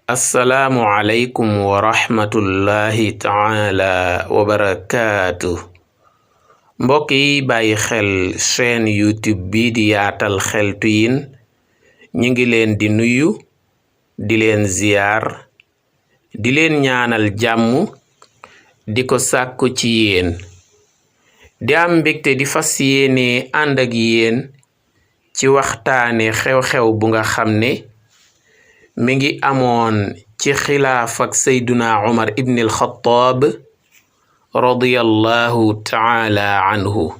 assalaamu aleykum wa rahmatullahi taala wa barakaatu. mbokk yi bàyyi xel chaîne youtube bi di yaatal xeltu yin ñi ngi leen di nuyu di leen ziyaar di leen ñaanal jàmm di ko sàkku ci yéen di am mbégte di fas yéene ànd ak yéen ci waxtaane xew-xew bu nga xam ne mi ngi amoon ci xilaaf ak sayduna Umar ibn al-Khattab radiyallahu taala anhu.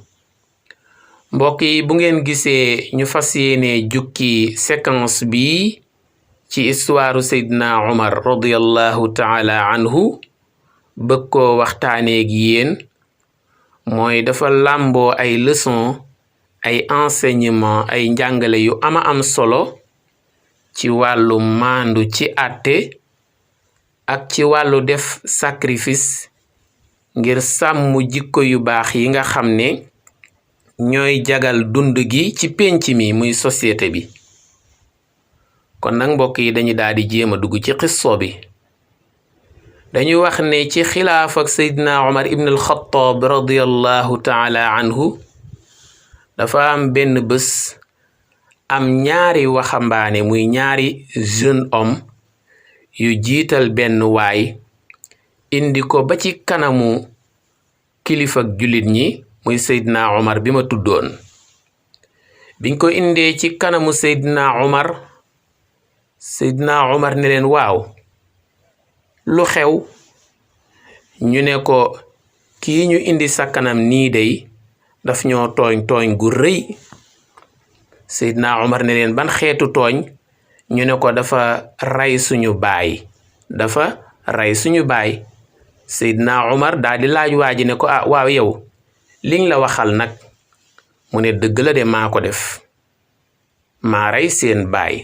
mbokk yi bu ngeen gisee ñu fas yéene jukki séquence bi ci histoire sayduna Umar radiyallahu taala anhu bëgg koo waxtaaneeg yéen mooy dafa làmboo ay leçon ay enseignement ay njàngale yu ama am solo ci wàllu maandu ci àtte ak ci wàllu def sacrifice ngir sàmm jikko yu baax yi nga xam ne ñooy jagal dund gi ci pénc mi muy société bi. kon nag mbokk yi dañu daal di jéem a dugg ci xisso bi. dañuy wax ne ci xilaaf ak Seydina Umar ibn al-Khattab radiyallahu taala anhu dafa am benn bés am ñaari waxambaane muy ñaari jeune homme yu jiital benn waay indi ko ba ci kanamu kilifa ak jullit ñi muy Seydina Umar bi ma tuddoon. biñ ko indee ci kanamu Seydina Umar ne leen waaw lu xew. ñu ne ko kii ñu indi sa kanam nii day daf ñoo tooñ gu rëy. Seydina Umar ne leen ban xeetu tooñ. ñu ne ko dafa rey suñu baay. Seydina Umar daal di laaj waa ji ne ko waaw yow liñ la waxal nag. mu ne dëgg la de maa ko def maa rey seen baay.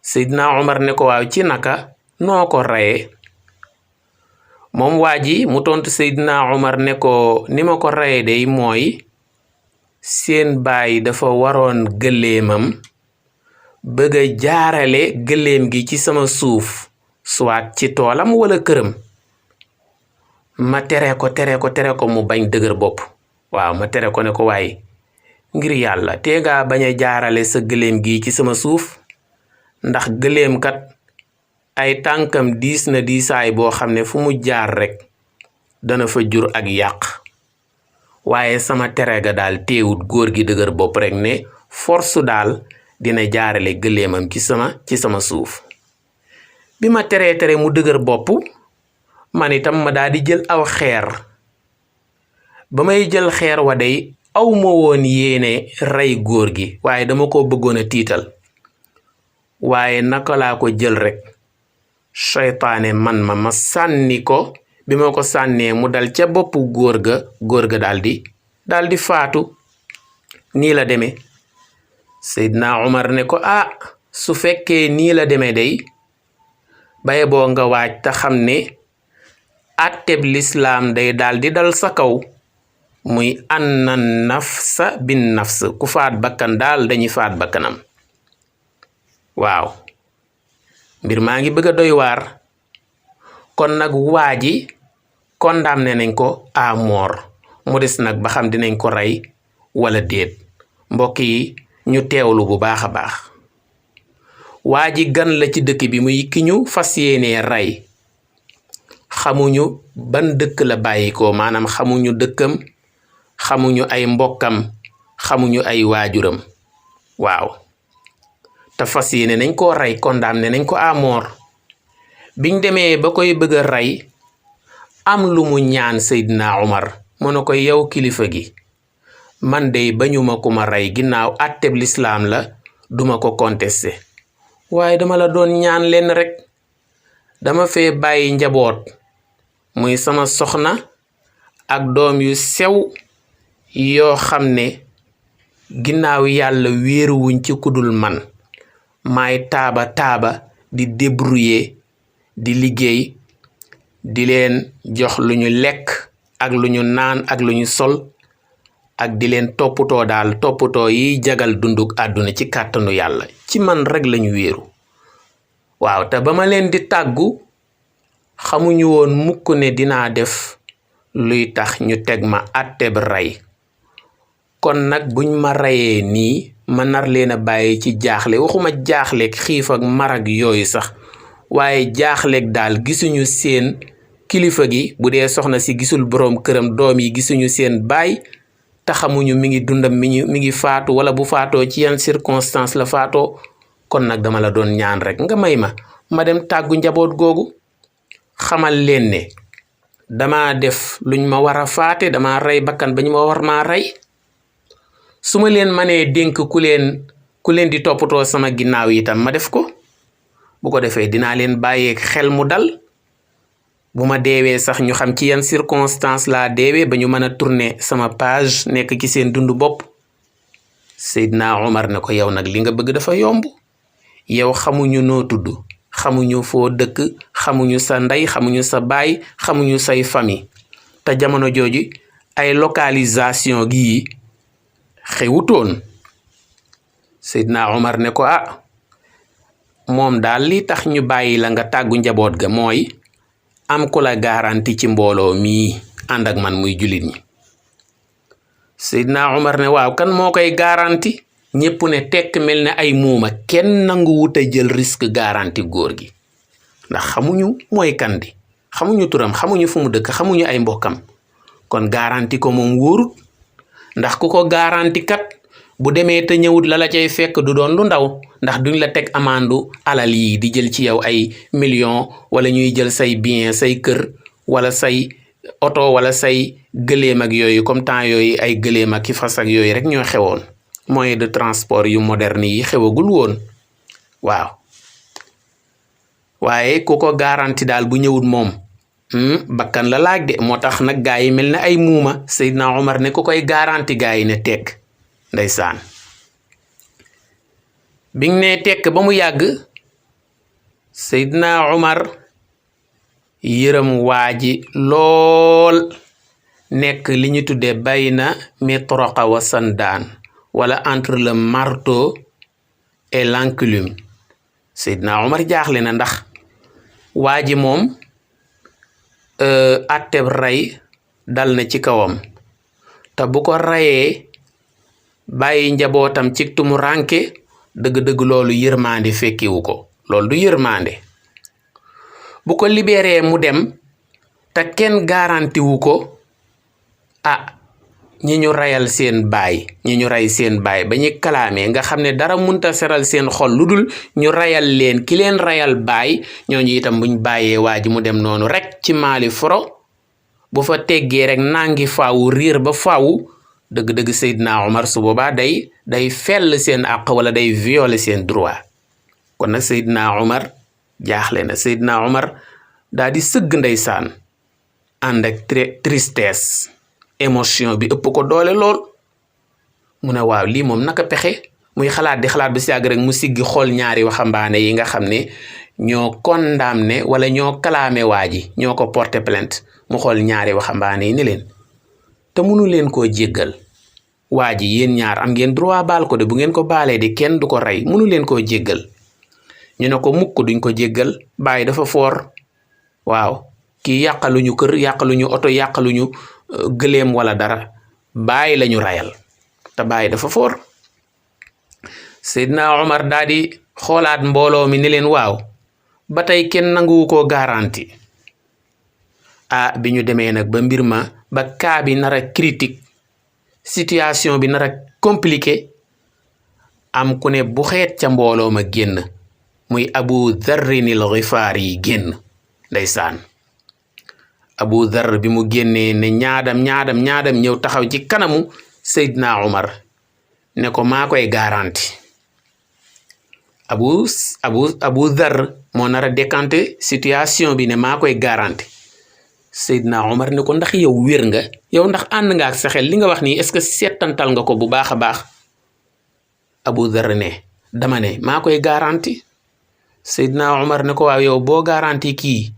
Seydina Umar ne ko waaw ci naka noo ko reyee. moom waa ji mu tontu Seydina Umar ne ko ni ma ko reyee day mooy seen baay dafa waroon gëléemam bëgg a jaarale gëléem gi ci sama suuf soit ci toolam wala këram ma tere ko mu bañ dëgër bopp. waaw ma tere ko ne ko waaye ngir yàlla te nga bañ a jaarale sa gëléem gi ci sama suuf ndax gëléem kat ay tànkam diis na diisaay boo xam ne fu mu jaar rekk dana fa jur ak yàq. waaye sama tere ga daal teewut góor gi dëgër bopp rekk ne force daal dina jaarale gëléemam ci sama suuf. bi ma tere mu dëgër bopp man itam ma daal di jël aw xeer. ba may jël xeer wa day aw ma woon yéene rey góor gi waaye dama ko bëggoon a tiital. waaye naka laa ko jël rekk seytaane man ma sànni ko. bi ma ko sànnee mu dal ca boppu góor ga daldi faatu. nii la demee. Seydina Umar ne ko su fekkee nii la demee day baye boo nga waaj te xam ne àtteb lislaam day daldi dal sa kaw muy anna nafsa bin nafs ku faat bakkan daal dañuy faat bakkanam. waaw mbir maa ngi bëgg a doy waar. kon nag waa ji condamné nañ ko à mort mu des nag ba xam dinañ ko rey wala déet. mbokk yi ñu teewlu bu baax a baax. waa ji gan la ci dëkk bi muy ki ñu fas yéenee rey. xamuñu ban dëkk la bàyyikoo maanaam xamuñu dëkkam xamuñu ay mbokkam xamuñu ay waajuram. waaw te fas yéene nañ koo rey condamné nañ ko à mort. biñ demee ba koy bëgg a rey am lu mu ñaan Seydina Umar mu ne ko yow kilifa gi man de bañuma ku ma rey ginnaaw àtteb lislaam la duma ko contesté waaye dama la doon ñaan leen rekk. dama fee bàyyi njaboot muy sama soxna ak doom yu sew yoo xam ne ginnaaw yàlla wéeruwuñ ci kudul man maay taaba di débrouiller di liggéey di leen jox lu ñu lekk ak lu ñu naan ak lu ñu sol ak di leen toppatoo yi jagal dunduk àdduna ci kàttanu yàlla ci man rek lañu wéeru waaw te ba ma leen di tàggu xamuñu woon mukk ne dinaa def luy tax ñu teg ma àtteb rey kon nag buñ ma reyee nii ma nar leen a bàyyi ci jaaxle waxuma jaaxleeg xiif ak marag yooyu sax waaye jaaxleeg daal gisuñu seen kilifa gi bu dee soxna si gisul boroom këram doom yi gisuñu seen baay te xamuñu mi ngi dundam mi ngi faatu wala bu faatoo ci yan circonstance la faatoo kon nag dama la doon ñaan rek nga may ma dem tàggu njaboot googu xamal leen ne dama def luñ ma war a faate dama rey bakkan ba ñu ma war maa rey su ma leen manee dénk ku leen di toppatoo sama ginnaaw itam ma def ko bu ko defee dinaa leen bàyyeeg xel mu dal bu ma deewee sax ñu xam ci yan circonstance laa deewee ba ñu mën a tourner sama page nekk ci seen dundu bopp Seydina Omar ne ko yow nag li nga bëgg dafa yomb yow xamuñu noo tudd xamuñu foo dëkk xamuñu sa ndey xamuñu sa baay xamuñu say famille te jamono jooju ay localisation gi xewutoon Seydina Omar ne ko moom daal li tax ñu bàyyi la nga tàggu njaboot ga mooy am ku la garanti ci mbooloo mii ànd ak man muy jullit ñi Seydina Omar ne waaw kan moo koy garanti ñépp ne tekk mel ne ay muuma kenn nangu wut a jël risque garanti góor gi ndax xamuñu mooy kan di xamuñu turam xamuñu fu mu dëkk xamuñu ay mbokkam kon garanti ko moom wóorut ndax ku ko garanti kat bu demee te ñëwut la cay fekk du doon lu ndaw ndax duñ la teg amandu alal yi di jël ci yow ay millions wala ñuy jël say bien say kër wala say oto wala say gëléem ak yooyu comme temps yooyu ay gëléem ak ki fas ak yooyu rek ñoo xewoon moyen de transport yu moderne yi xewagul woon waaw waaye ku ko garanti daal bu ñëwut moom bakkan la laaj de moo tax nag gaa yi mel ne ay muuma Seydina Omar ne ku koy garanti gaa yi ne tekk ndeysaan biñ ne tekk ba mu yàgg Seydina Omar yërëm waaji lool nekk li ñu tuddee bayna mitraqa wa sandaan wala entre le marteau et l'enclume Seydina Omar jaaxle na ndax waaji moom atteb rey dal na ci kawam te bu ko reyee bàyyi njabootam ci tumu ranke dëgg-dëgg loolu yërmande fekkiwu ko loolu du yërmande bu ko libéré mu dem te kenn garanti wu ko ñi ñu reyal seen baay ñi ñu rey seen baay ba ñu kalaamee nga xam ne dara munta seral seen xol lu dul ñu reyal leen ki leen reyal baay ñooñu itam buñ bàyyee waa ji mu dem noonu rek ci maali foro bu fa teggee rek nangi faawu riir ba faawu dëgg-dëgg Seydina Omar su boobaa day fell seen àq wala day violer seen droit kon nag Seydina Omar jaaxle na Seydina Omar daa di sëgg ndeysaan ànd ak tristesse émotion bi ëpp ko doole lool mu ne waaw lii moom naka pexe muy xalaat di xalaat ba si yàgg rek mu siggi xool ñaari waxambaane yi nga xam ne ñoo condamné wala ñoo kalaame waa ji ñoo ko porté plainte mu xool ñaari waxambaane yi ni leen te mënu leen koo jéggal waa ji yéen ñaar am ngeen droit baal ko de bu ngeen ko baalee di kenn du ko rey mënu leen koo jéggal ñu ne ko mukk duñ ko jéggal bàyyi dafa foor waaw kii yàqaluñu kër yàqaluñu oto yàqaluñu gëléem wala dara bàyyi lañu rayal te bàyyi dafa foor Seydina Omar daa di xoolaat mbooloo mi ni leen waaw ba tey kenn nanguwu koo garanti bi ñu demee nag ba mbir ma ba cas bi nar a critique situation bi nar a compliqué am ku ne bu xeet ca mbooloo ma génn muy Abu Dharrinil Ghifari yi génn ndeysaan Abu Dharr bi mu génnee ne ñaadam ñëw taxaw ci kanamu Seydina Omar ne ko maa koy garanti Abu Dharr moo nar a décanter situation bi ne maa koy garanti Seydina Omar ne ko ndax yow wér nga yow ndax ànd nga ak sa xel li nga wax nii est-ce que seetantal nga ko bu baax a baax Abu Dharr ne dama ne maa koy garanti Seydina Omar ne ko waaw yow boo garanti kii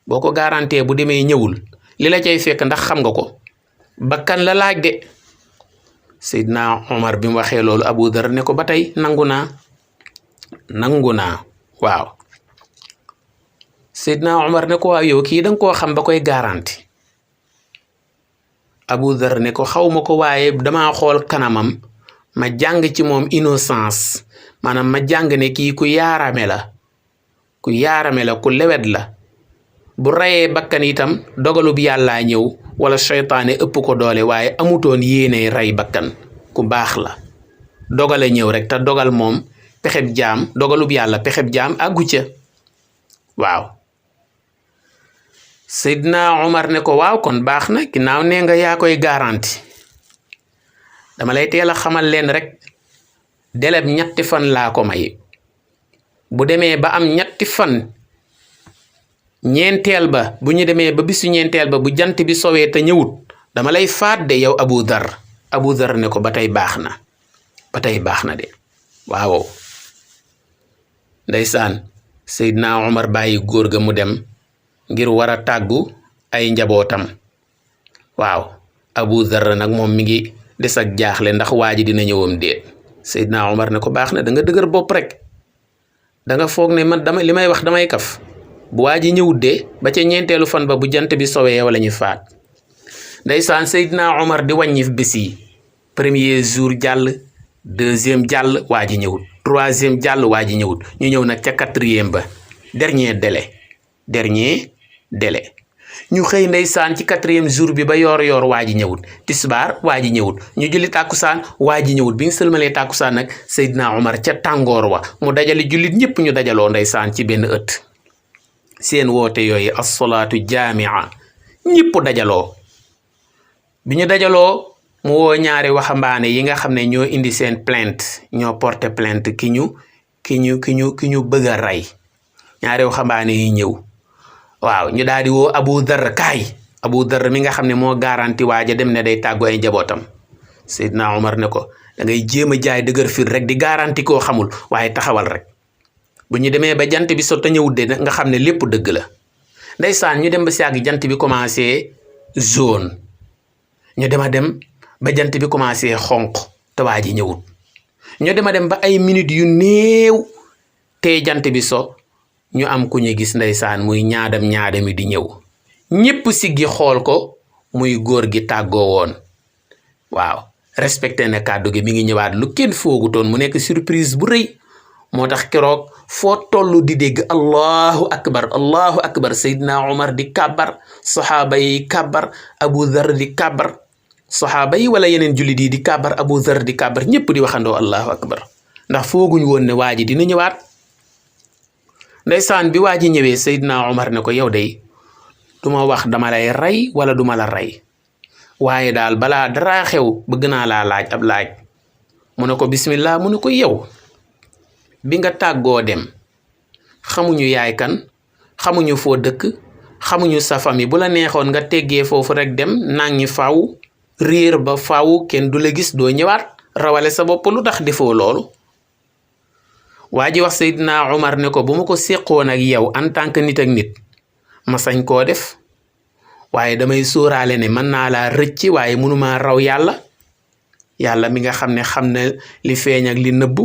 boo ko garantee bu demee ñëwul li la cay fekk ndax xam nga ko bakkan la laaj de Seydina Omar bi mu waxee loolu Abu Dharr ne ko ba tey nangu naa waaw Seydina Omar ne ko waaw yow kii danga koo xam ba koy garanti Abu Dhar ne ko xawma ko waaye dama xool kanamam ma jàng ci moom innocence maanaam ma jàng ne kii ku yaarame la ku lewet la bu rayee bakkan itam dogalub yàllaa ñëw wala seytaane ëpp ko doole waaye amutoon yéene rey bakkan ku baax la dogale ñëw rek te dogal moom pexeb jaam dogalub yàlla pexeb jaam àggu ca waaw Seydina Omar ne ko waaw kon baax na ginnaaw nee nga yaa koy garanti dama lay teel a xamal leen rek deleb 3 fan laa ko may bu demee ba am 3 fan ñeenteel ba bu ñu demee ba bisu ñeenteel ba bu jant bi sowee te ñëwut dama lay faat de yow Abu Dhar ne ko ba tey baax na de waaw ndeysaan Seydina Omar bàyyi góor ga mu dem ngir war a tàggu ay njabootam waaw Abu Dhar nag moom mi ngi des ak jaaxle ndax waa ji dina ñëwam déet Seydina Omar ne ko baax na da nga dëgër bopp rek da nga foog ne man li may wax damay kaf bu waa ji ñëwut de ba ca ñeenteelu fan ba bu jant bi sowee wala ñu faat ndeysaan Seydina Omar di wàññi bés yi 1er jour jàll 2e jàll waa ji ñëwut 3e jàll waa ji ñëwut ñu ñëw nag ca 4e ba dernier délai ñu xëy ndeysaan ci 4e jour bi ba yoor waa ji ñëwut tisbaar waa ji ñëwut ñu julli tàkkusaan waa ji ñëwut bi ñu sëlmalee tàkkusaan nag Seydina Omar ca tàngoor wa mu dajale jullit ñëpp ñu dajaloo ndeysaan ci benn ëtt seen woote yooyu as-salaatu jaamia ñëpp dajaloo bi ñu dajaloo mu woo ñaari waxambaane yi nga xam ne ñoo indi seen plainte ñoo porté plainte ki ñu bëgg a rey ñaari waxambaane yi ñëw waaw ñu daal di woo Abu Dhar Abu Dhar mi nga xam ne moo garanti waaja dem ne day tàggu ay njabootam Seydina Omar ne ko da ngay jéem a jaay dëgër fir rek di garanti koo xamul waaye taxawal rek bu ñu demee ba jant bi so te ñëwut de nga xam ne lépp dëgg la ndeysaan ñu dem ba si àgg jant bi commencé jaune ñu dem ba jant bi commencé xonq te waa ji ñëwut ñu dem ba ay minutes yu néew te jant bi so ñu am ku ñu gis ndeysaan muy ñaadami di ñëw ñépp siggi xool ko muy góor gi tàggoo woon waaw respecté na kàddu gi mi ngi ñëwaat lu kenn foogutoon mu nekk surprise bu rëy moo tax keroog foo tollu di dégg allahu akbar Seydina Omar di kàbbar saxaaba yi kàbbar Abu Dhar di kàbbar saxaaba yi wala yeneen jullit yi di kàbbar Abu Dhar di kàbbar ñépp di waxandoo allahu akbar ndax fooguñ woon ne waa ji dina ñëwaat ndeysaan bi waa ji ñëwee Seydina Omar ne ko yow day duma wax dama lay rey wala duma la rey waaye daal balaa dara xew bëgg naa laa laaj ab laaj mu ne ko bismillah mu ne ko yow bi nga tàggoo dem xamuñu yaay kan xamuñu foo dëkk xamuñu sa famille bu la neexoon nga teggee foofu rek dem nangi faw réer ba faw kenn du la gis doo ñëwaat rawale sa bopp lu tax defoo loolu waa ji wax Seydina Omar ne ko bu ma ko séqoon ak yow en tant que nit ak nit ma sañ koo def waaye damay sóoraale ne mën naa laa rëcc waaye mënuma raw yàlla mi nga xam ne xam na li feeñ ak li nëbbu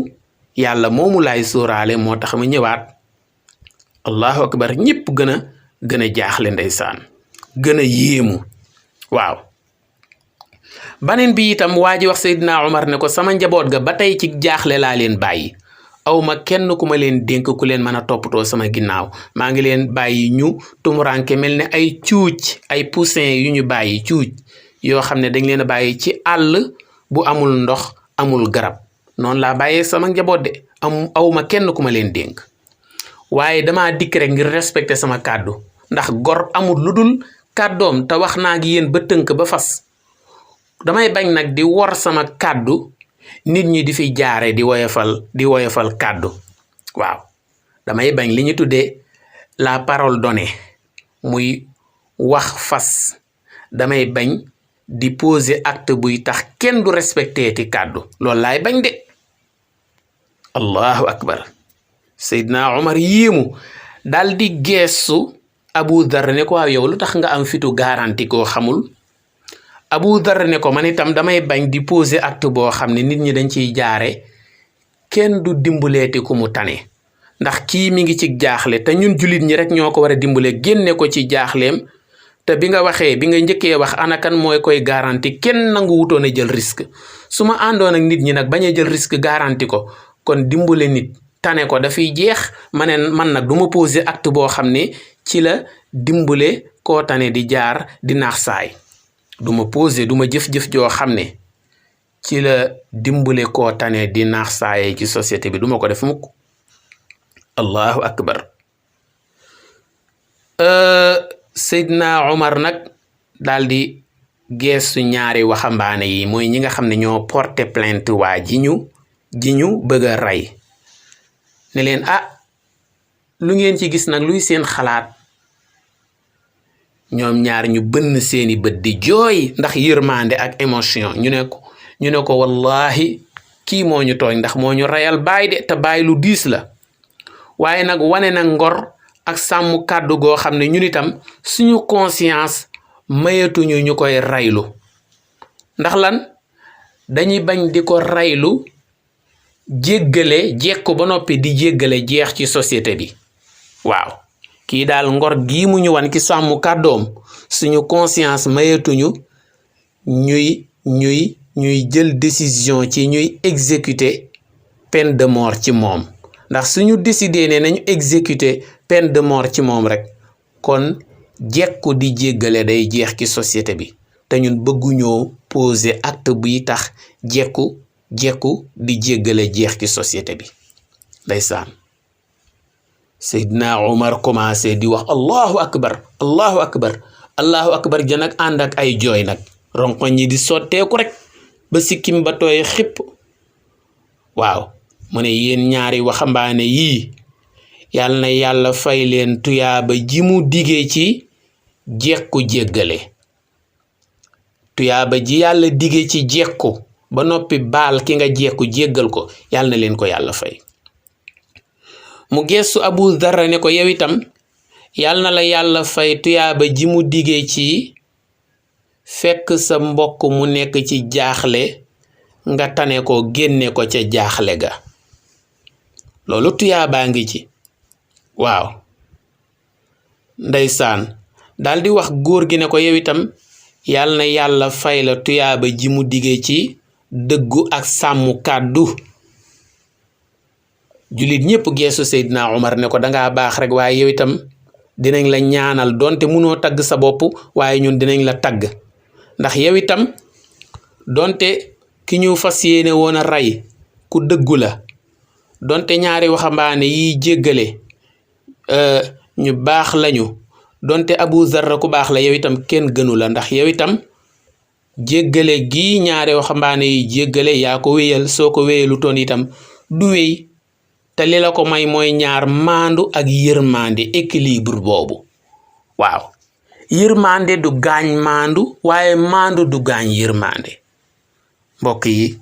yàlla moomu laay sóoraale moo tax ma ñëwaat allahu akbar ñëpp gën a jaaxle ndeysaan gën a yéemu waaw baneen bi itam waa ji wax Seydina Omar ne ko sama njaboot ga ba tey ci jaaxle laa leen bàyyi awma kenn ku ma leen dénk ku leen mën a toppatoo sama ginnaaw maa ngi leen bàyyi ñu tumuranke mel ne ay cuuc ay poussin yu ñu bàyyi cuuc yoo xam ne dañ leen a bàyyi ci àll bu amul ndox amul garab noonu laa bàyyee sama njaboot de awma kenn ku ma leen dénk waaye dama dikk rek ngir respecter sama kàddu ndax gor amul lu dul kàddoom te wax naa gi yéen ba tënk ba fas damay bañ nag di wor sama kàddu nit ñi di fi jaare di woyofal kàddu waaw damay bañ li ñu tuddee la parole donnée muy wax fas damay bañ di poser acte buy tax kenn du respecté ti kàddu loolu laay bañ de allahu akbar Seydina Omar yéemu daal di geesu Abu Dhar ne ko waaw yow lu tax nga am fitu garanti koo xamul Abu Dhar ne ko man itam damay bañ di poser acte boo xam ne nit ñi dañ ciy jaare kenn du dimbuleeti ku mu tane ndax kii mi ngi ci jaaxle te ñun jullit ñi rek ñoo ko war a dimbale génne ko ci jaaxleem te bi nga njëkkee wax anakan mooy koy garanti kenn nangu wutoon a jël risque su ma àndoon ak nit ñi nag bañ a jël risque garanti ko kon dimbale nit tane ko dafay jeex man nag du ma poser acte boo xam ne ci la dimbale koo tane di jaar di naax saay du ma jëf-jëf joo xam ne ci la dimbale koo tane di naax saaye ci société bi duma ko def mukk allahu akbar Seydina Omar nag daal di geestu ñaari waxambaane yi mooy ñi nga xam ne ñoo porté plainte waa ji ñu bëgg a rey ne leen lu ngeen ci gis nag luy seen xalaat ñoom ñaar ñu bënn seeni bët di jooy ndax yërmande ak émotion ñu ne ko wallahi kii moo ñu tooñ ndax moo ñu reyal baay de te baay lu diis la waaye nag wane na ngor ak sàmm kàddu goo xam ne ñun itam suñu conscience mayatuñu ñu koy raylu ndax lan dañuy bañ di ko raylu jéggale jekku ba noppi di jéggale jeex ci société bi waaw kii daal ngor gii mu ñu wan ki sàmm kàddoom suñu conscience mayatuñu ñuy jël décision ci ñuy exécuter peine de mort ci moom ndax suñu décidé ne nañu exécuter peine de mort ci moom rek kon jekku di jéggale day jeex ci société bi te ñun bëgguñoo poser acte buy tax jekku di jéggale jeex ci société bi ndeysaan Seydina Omar commencé di wax allahu akbar allahu akbar allahu akbar ja nag ànd ak ay jooy nag ronkoñ ñi di sotteeku rek ba sikkim ba tooy xipp waaw mu ne yéen ñaari waxambaane yii yàlla na yàlla fay leen tuyaaba ji mu digee ci jekku jéggale tuyaaba ji yàlla digee ci jekku ba noppi baal ki nga jekku jéggal ko yàlla na leen ko yàlla fay mu gestu Abu Dharr ne ko yow itam yàlla na la yàlla fay tuyaaba ji mu digee ci fekk sa mbokk mu nekk ci jaaxle nga tane ko génne ko ca jaaxle ga loolu tuyaabaa ngi ci waaw ndeysaan daldi wax góor gi ne ko yow itam yàlla na yàlla fay la tuyaaba ji mu digee ci dëggu ak sàmm kàddu jullit ñépp geesu Seydina Omar ne ko dangaa baax rek waaye yow itam dinañ la ñaanal donte munoo tagg sa bopp waaye ñun dinañ la tagg ndax yow itam donte ki ñu fas yéene woon a rey ku dëggu la donte ñaari waxambaane yiy jéggale ñu baax lañu donte Abu Dharr ku baax la yow itam kenn gënu la ndax yow itam jéggale gi ñaari waxambaane yi jéggale yaa ko wéyal soo ko wéyalu toon itam du wéy te li la ko may mooy ñaar maandu ak yërmande équilibre boobu waaw yërmande du gaañ maandu waaye maandu du gaañ yërmande mbokk yi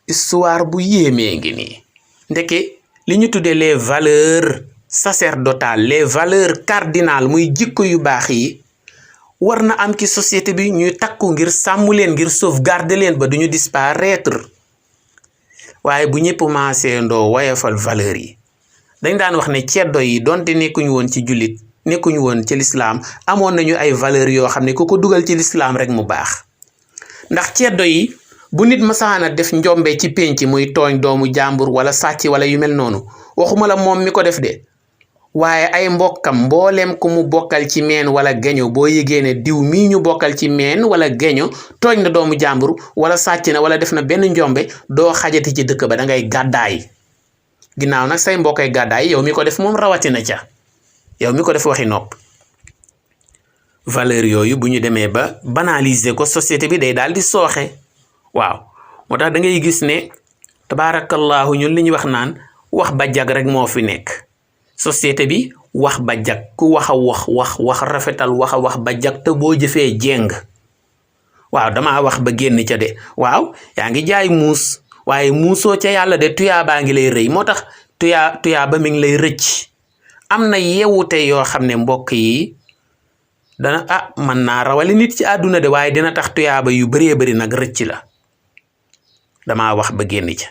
histoire bu yéemee ngi nii ndeke li ñu tuddee les valeurs sacerdotales les valeurs cardinales muy jikko yu baax yi war na am ci société bi ñuy takku ngir sàmm leen ngir sauvegarder leen ba duñu disparaître waaye bu ñëpp maasee ndoo woyofal valeur yi dañ daan wax ne ceddo yi donte nekkuñu woon ci jullit nekkuñu woon ci lislaam amoon nañu ay valeurs yoo xam ne ku ko dugal ci lislaam rek mu baax ndax ceddo yi bu nit masaana def njombe ci pénc muy tooñ doomu jàmbur wala sàcc wala yu mel noonu waxuma la moom mi ko def de waaye ay mbokkam mbooleem ku mu bokkal ci meen wala geño boo yëgee ne diw mii ñu bokkal ci meen wala geño tooñ na doomu jàmbur wala sàcc na wala def na benn njombe doo xajati ci dëkk ba da ngay gàddaay ginnaaw nag say mbokkay gàddaay yow mi ko def moom rawatina ca yow mi ko def waxi nopp valeur yooyu bu ñu demee ba banaliser ko société bi day daal di sooxe waaw moo tax da ngay gis ne tabaarakallahu ñun li ñu wax naan wax ba jag rek moo fi nekk société bi wax ba jag ku wax a wax rafetal wax ba jag te boo jëfee jéng waaw damaa wax ba génn ca de waaw yaa ngi jaay muus waaye muusoo ca yàlla de tuyaabaa ngi lay rëy moo tax tuyaaba mi ngi lay rëcc am na yewute yoo xam ne mbokk yi dana mën naa rawale nit ci àdduna de waaye dina tax tuyaaba yu bëree bëri nag rëcc la damaa wax ba génn ca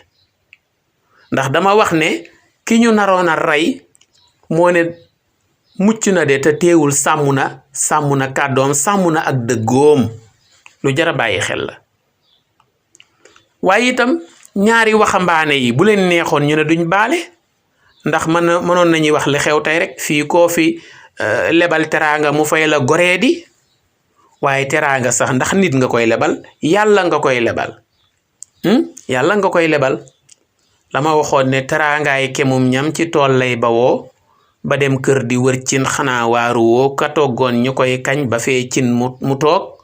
ndax dama wax ne ki ñu naroon a rey moo ne mucc na de te teewul sàmm na kàddoom sàmm na ak dëggoom lu jar a bàyyi xel la. waaye itam ñaari waxambaane yi bu leen neexoon ñu ne duñ baale ndax mënoon nañuy wax li xew tey rek fii koo fi lebal teraanga mu fay la goree di waaye teraanga sax ndax nit nga koy lebal yàlla nga koy lebal yàlla nga koy lebal la ma waxoon ne teraangaay kemum ñam ci tool lay bawoo ba dem kër di wër cin xanaa waaru woo ka toggoon ñu koy kañ ba fee cin mu toog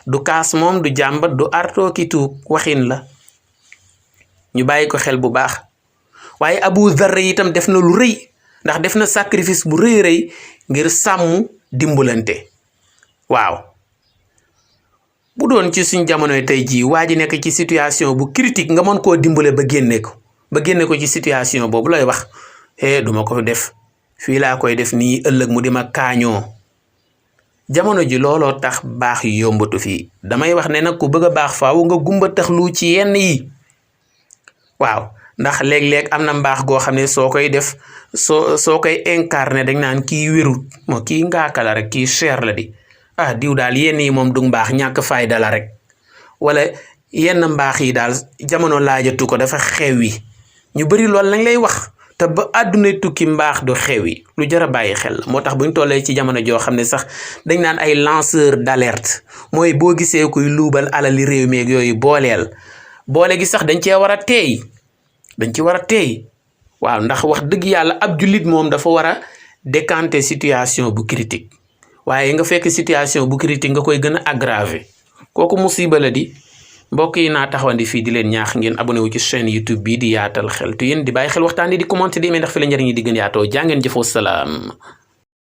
du kaas moom du jàmbat du artoo ki tuug waxin la ñu bàyyi ko xel bu baax. waaye Abu Dharr itam def na lu rëy ndax def na sacrifice bu rëy ngir sàmm dimbalante waaw bu doon ci suñ jamonoy tey jii waa ji nekk ci situation bu critique nga mën koo dimbale ba génne ko ci situation boobu lay wax duma ko def fii laa koy def nii ëllëg mu di ma kaañoo jamono ji looloo tax baax yombatu fii damay wax ne nag ku bëgg a baax faaw nga gumba tax lu ci yenn yi waaw ndax léeg-léeg am na mbaax goo xam ne soo koy def soo koy incarné dañ naan kii wérut moo kii ngaaka la rek kii cher la di diw daal yenn yi moom du mbaax ñàkk fayda la rek wala yenn mbaax yi daal jamono laajatu ko dafa xew yi ñu bari loolu lañ lay wax te ba àdduna tukki mbaax du xew yi lu jar a bàyyi xel moo tax buñ tollee ci jamono joo xam ne sax dañ naan ay lanceur d'alerte mooy boo gisee kuy luubal alali réew mi ak yooyu boole gi sax dañ cee war a teey waaw ndax wax dëgg yàlla ab jullit moom dafa war a décanter situation bu critique waaye nga fekk situation bu critique nga koy gën a aggraver kooku musiba la di mbokk yi naa taxawandi fii di leen ñaax ngeen abonné wu ci chaîne YouTube bii di Yaatal Xeltu yéen di bàyyi xel waxtaan di commenter di amee ndax fi la njëriñ yi di gën yaatoo jàngeen jëfoo salaam